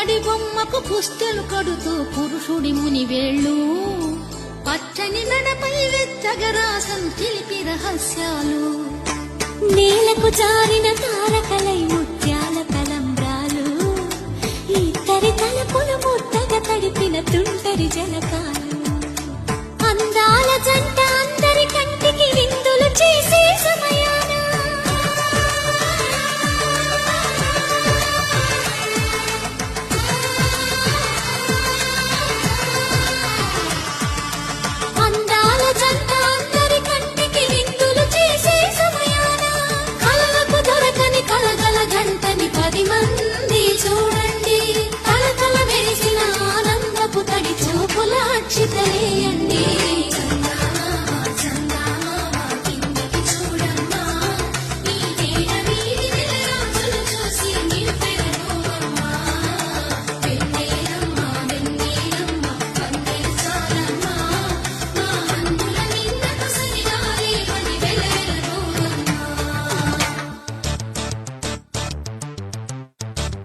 ఇత్తడి బొమ్మకు పుస్తెలు కడుతూ పురుషుడి మునివేళ్ళు పచ్చని నడపై వెచ్చగరాసను చిలిపి రహస్యాలు నేలకు జారిన తారకలై ముత్యాల తలంబ్రాలు ఇద్దరి తలపులు ముద్దగా తడిపిన తుంటరి జలకాలు అందాల జంట